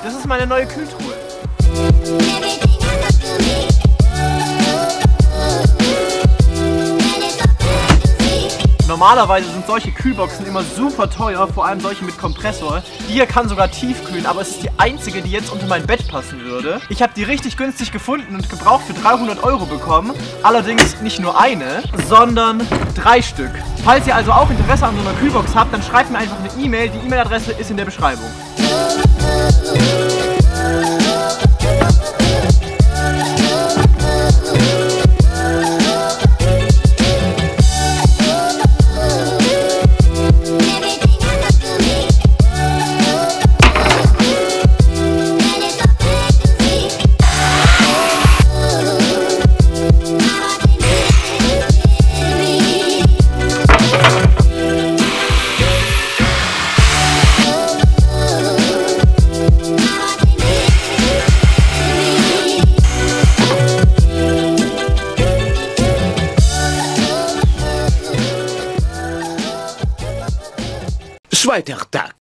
Das ist meine neue Kühltruhe. Normalerweise sind solche Kühlboxen immer super teuer, vor allem solche mit Kompressor. Die hier kann sogar tief kühlen, aber es ist die einzige, die jetzt unter mein Bett passen würde. Ich habe die richtig günstig gefunden und gebraucht für 300 € bekommen. Allerdings nicht nur eine, sondern 3 Stück. Falls ihr also auch Interesse an so einer Kühlbox habt, dann schreibt mir einfach eine E-Mail. Die E-Mail-Adresse ist in der Beschreibung. Zweiter Tag.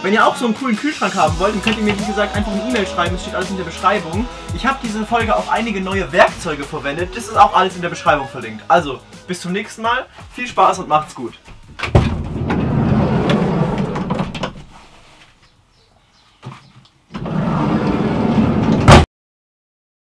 Wenn ihr auch so einen coolen Kühlschrank haben wollt, dann könnt ihr mir wie gesagt einfach eine E-Mail schreiben, es steht alles in der Beschreibung. Ich habe diese Folge auch einige neue Werkzeuge verwendet, das ist auch alles in der Beschreibung verlinkt. Also, bis zum nächsten Mal, viel Spaß und macht's gut.